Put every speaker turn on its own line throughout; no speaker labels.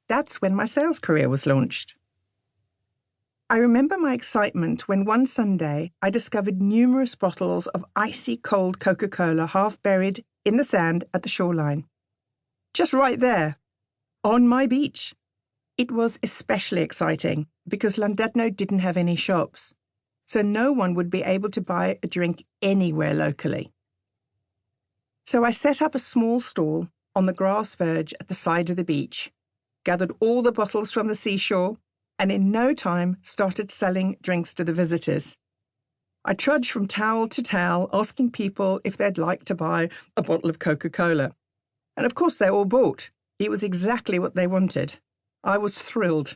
That's when my sales career was launched. I remember my excitement when one Sunday I discovered numerous bottles of icy cold Coca-Cola half buried in the sand at the shoreline. Just right there, on my beach. It was especially exciting because Llandudno didn't have any shops, so no one would be able to buy a drink anywhere locally. So I set up a small stall on the grass verge at the side of the beach, gathered all the bottles from the seashore, and in no time started selling drinks to the visitors. I trudged from towel to towel, asking people if they'd like to buy a bottle of Coca-Cola. And of course they all bought. It was exactly what they wanted. I was thrilled.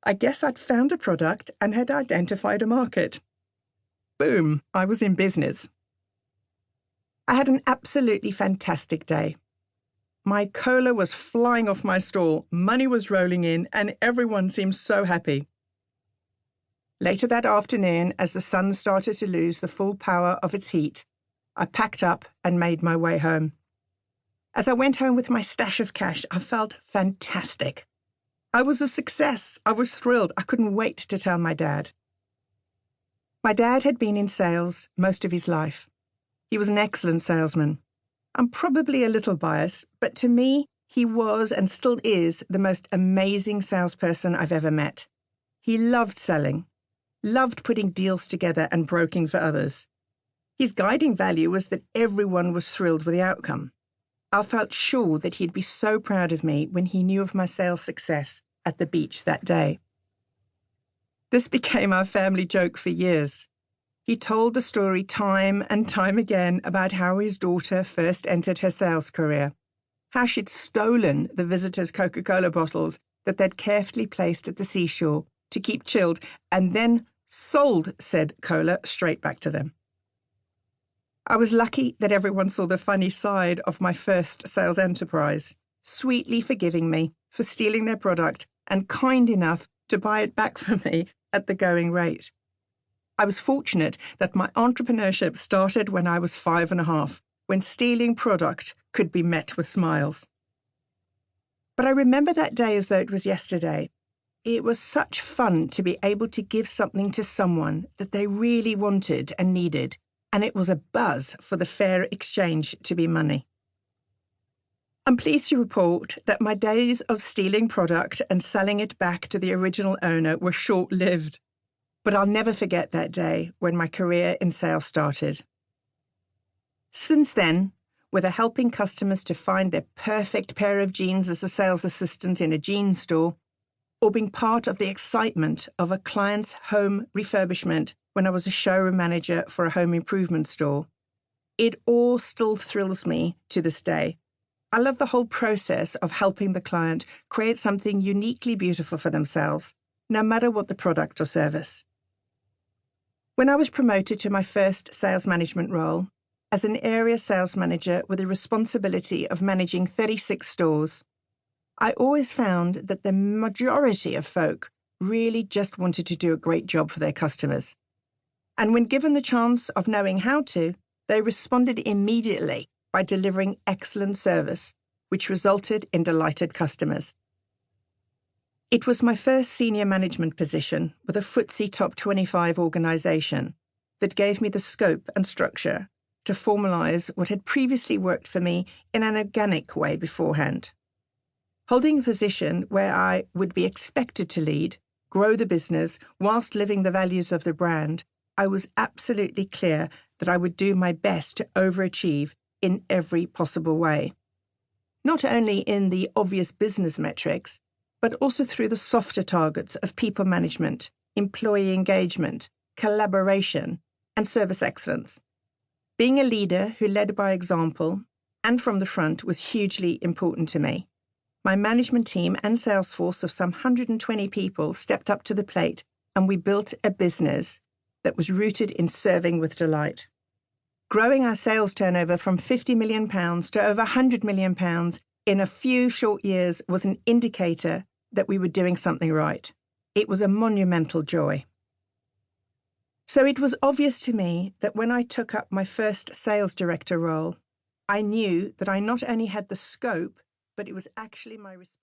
I guess I'd found a product and had identified a market. Boom, I was in business. I had an absolutely fantastic day. My cola was flying off my stall, money was rolling in, and everyone seemed so happy. Later that afternoon, as the sun started to lose the full power of its heat, I packed up and made my way home. As I went home with my stash of cash, I felt fantastic. I was a success. I was thrilled. I couldn't wait to tell my dad. My dad had been in sales most of his life. He was an excellent salesman. I'm probably a little biased, but to me, he was and still is the most amazing salesperson I've ever met. He loved selling, loved putting deals together and broking for others. His guiding value was that everyone was thrilled with the outcome. I felt sure that he'd be so proud of me when he knew of my sales success at the beach that day. This became our family joke for years. He told the story time and time again about how his daughter first entered her sales career, how she'd stolen the visitors' Coca-Cola bottles that they'd carefully placed at the seashore to keep chilled, and then sold said cola straight back to them. I was lucky that everyone saw the funny side of my first sales enterprise, sweetly forgiving me for stealing their product and kind enough to buy it back for me at the going rate. I was fortunate that my entrepreneurship started when I was 5.5, when stealing product could be met with smiles. But I remember that day as though it was yesterday. It was such fun to be able to give something to someone that they really wanted and needed, and it was a buzz for the fair exchange to be money. I'm pleased to report that my days of stealing product and selling it back to the original owner were short-lived. But I'll never forget that day when my career in sales started. Since then, whether helping customers to find their perfect pair of jeans as a sales assistant in a jeans store, or being part of the excitement of a client's home refurbishment when I was a showroom manager for a home improvement store, it all still thrills me to this day. I love the whole process of helping the client create something uniquely beautiful for themselves, no matter what the product or service. When I was promoted to my first sales management role, as an area sales manager with the responsibility of managing 36 stores, I always found that the majority of folk really just wanted to do a great job for their customers. And when given the chance of knowing how to, they responded immediately by delivering excellent service, which resulted in delighted customers. It was my first senior management position with a FTSE Top 25 organisation that gave me the scope and structure to formalise what had previously worked for me in an organic way beforehand. Holding a position where I would be expected to lead, grow the business whilst living the values of the brand, I was absolutely clear that I would do my best to overachieve in every possible way. Not only in the obvious business metrics, but also through the softer targets of people management, employee engagement, collaboration, and service excellence. Being a leader who led by example and from the front was hugely important to me. My management team and sales force of some 120 people stepped up to the plate, and we built a business that was rooted in serving with delight. Growing our sales turnover from £50 million to over £100 million in a few short years was an indicator that we were doing something right. It was a monumental joy. So it was obvious to me that when I took up my first sales director role, I knew that I not only had the scope, but it was actually my responsibility.